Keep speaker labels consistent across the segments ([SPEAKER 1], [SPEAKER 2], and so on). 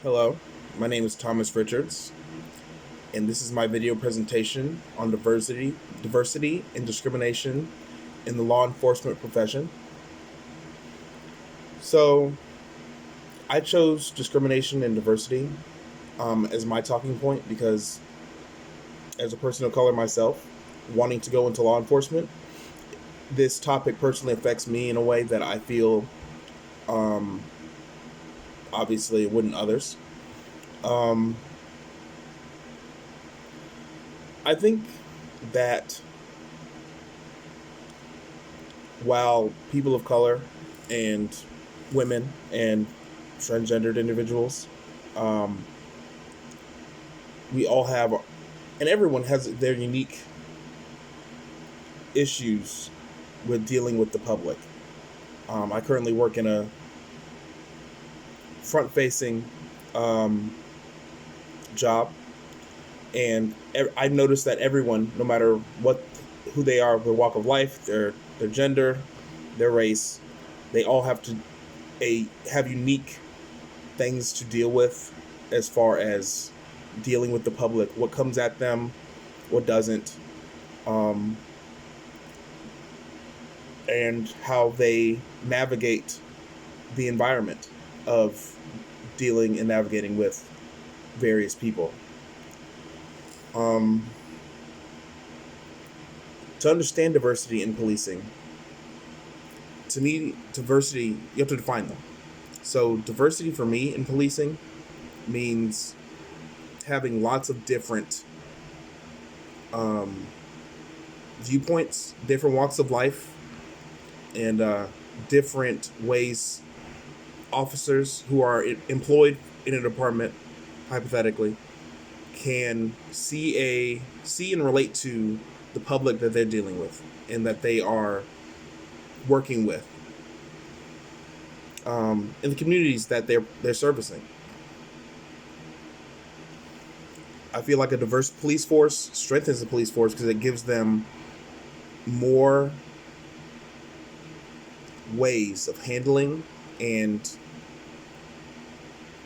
[SPEAKER 1] Hello, my name is Thomas Richards, and this is my video presentation on diversity and discrimination in the law enforcement profession. So, I chose discrimination and diversity as my talking point because, as a person of color myself, wanting to go into law enforcement, this topic personally affects me in a way that I feel um, obviously it wouldn't others. Um, I think that while people of color and women and transgendered individuals, um, we all have, and everyone has their unique issues with dealing with the public. I currently work in a front facing um, job, and I noticed that everyone, no matter who they are, their walk of life, their gender, their race, they all have unique things to deal with as far as dealing with the public, what comes at them, what doesn't, um, and how they navigate the environment of dealing and navigating with various people. Um, to understand diversity in policing, to me, diversity, you have to define them. So, diversity for me in policing means having lots of different um, viewpoints, different walks of life, and different ways officers who are employed in a department, hypothetically, can see and relate to the public that they're dealing with and that they are working with, in the communities that they're servicing. I feel like a diverse police force strengthens the police force because it gives them more ways of handling and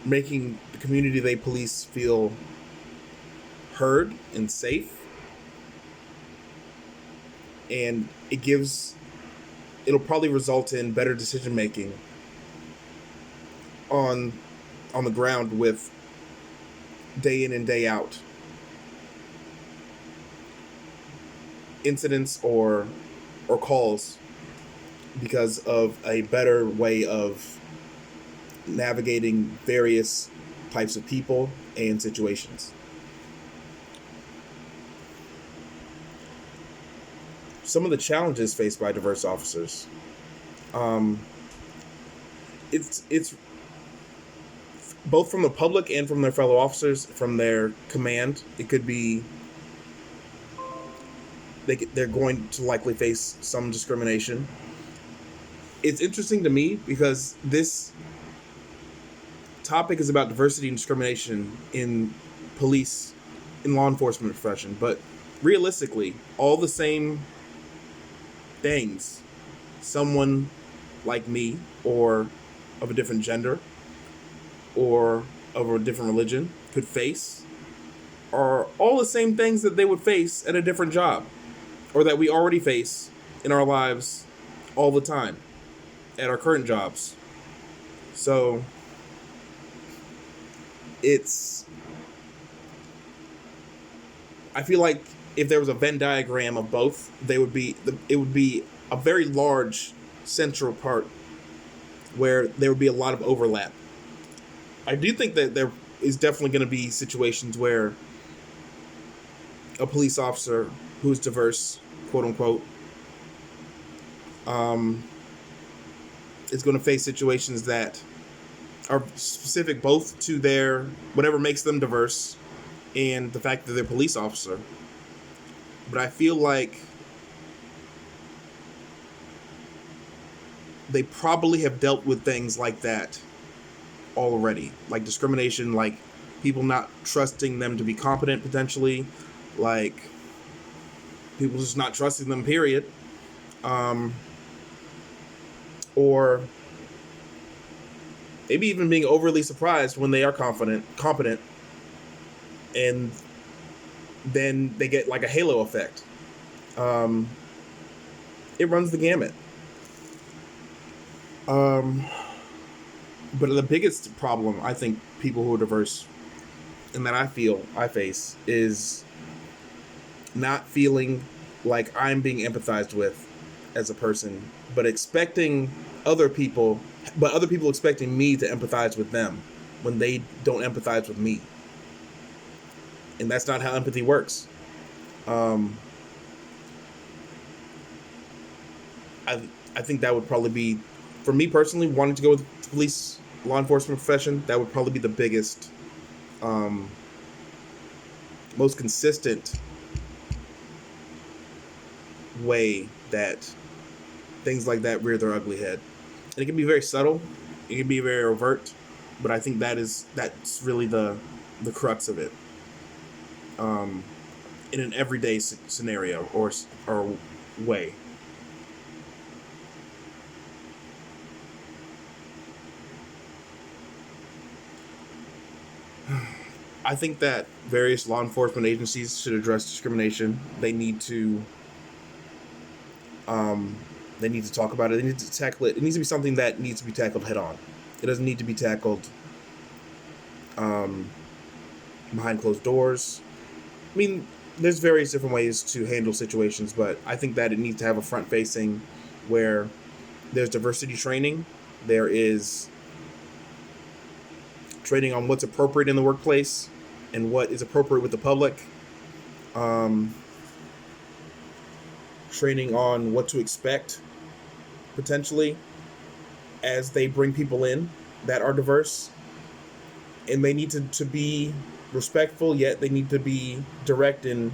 [SPEAKER 1] making the community they police feel heard and safe. And it'll probably result in better decision making on the ground with day in and day out incidents or calls because of a better way of navigating various types of people and situations. Some of the challenges faced by diverse officers. It's both from the public and from their fellow officers, from their command. It could be they're going to likely face some discrimination. It's interesting to me because this topic is about diversity and discrimination in law enforcement profession, but realistically, all the same things someone like me, or of a different gender, or of a different religion could face are all the same things that they would face at a different job, or that we already face in our lives all the time at our current jobs. So I feel like if there was a Venn diagram of both, it would be a very large central part where there would be a lot of overlap. I do think that there is definitely going to be situations where a police officer who's diverse, quote unquote, is going to face situations that are specific both to their whatever makes them diverse and the fact that they're a police officer. But I feel like they probably have dealt with things like that already, like discrimination, like people not trusting them to be competent potentially, like people just not trusting them, period, or maybe even being overly surprised when they are competent, and then they get like a halo effect. Um, it runs the gamut. Um, but the biggest problem I think people who are diverse, and that I face, is not feeling like I'm being empathized with as a person, but expecting other people, but other people expecting me to empathize with them when they don't empathize with me. And that's not how empathy works. Um, I I think that would probably be, for me personally, wanting to go with the police law enforcement profession. That would probably be the biggest, um, most consistent way that things like that rear their ugly head. And it can be very subtle, it can be very overt, but I think that's really the crux of it. Um, in an everyday scenario or way. I think that various law enforcement agencies should address discrimination. Um, they need to talk about it. They need to tackle it. It needs to be something that needs to be tackled head on. It doesn't need to be tackled um, behind closed doors. I mean, there's various different ways to handle situations, but I think that it needs to have a front facing where there's diversity training. There is training on what's appropriate in the workplace and what is appropriate with the public. Um, training on what to expect potentially as they bring people in that are diverse. And they need to be respectful, yet they need to be direct in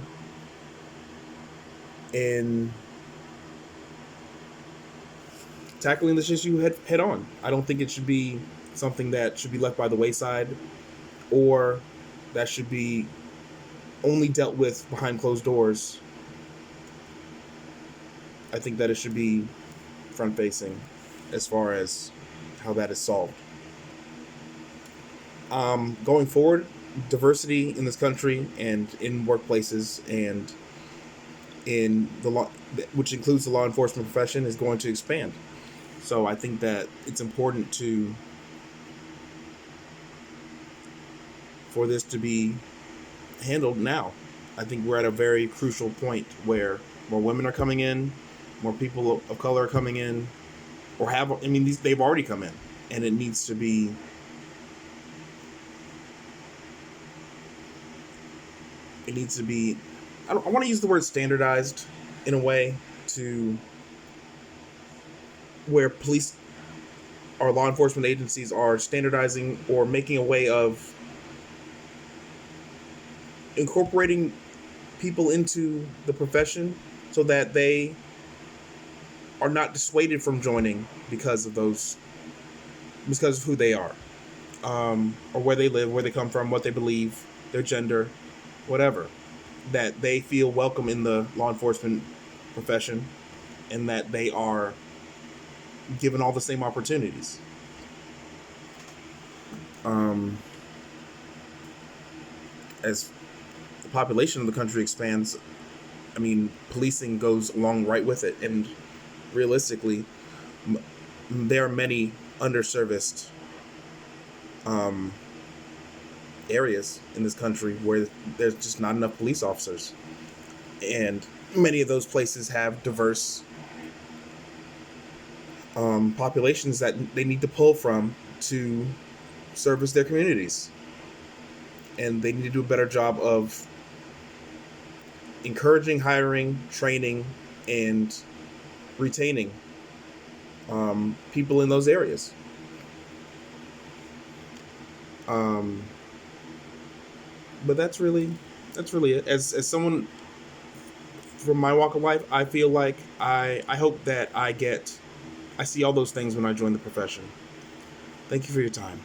[SPEAKER 1] tackling this issue head on. I don't think it should be something that should be left by the wayside, or that should be only dealt with behind closed doors. I think that it should be front facing as far as how that is solved. Going forward, diversity in this country and in workplaces and in the law, which includes the law enforcement profession, is going to expand. So I think that it's important for this to be handled now. I think we're at a very crucial point where more women are coming in, more people of color are coming in, or have. I mean, they've already come in, and it needs to be. It needs to be. I want to use the word standardized in a way to where police or law enforcement agencies are standardizing or making a way of incorporating people into the profession so that they are not dissuaded from joining because of who they are, or where they live, where they come from, what they believe, their gender, whatever. That they feel welcome in the law enforcement profession, and that they are given all the same opportunities. Um, as the population of the country expands, I mean, policing goes along right with it, and realistically, there are many underserviced um, areas in this country where there's just not enough police officers, and many of those places have diverse populations that they need to pull from to service their communities, and they need to do a better job of encouraging, hiring, training, and retaining people in those areas. Um, but that's really it. As someone from my walk of life, I feel like I hope that I see all those things when I join the profession. Thank you for your time.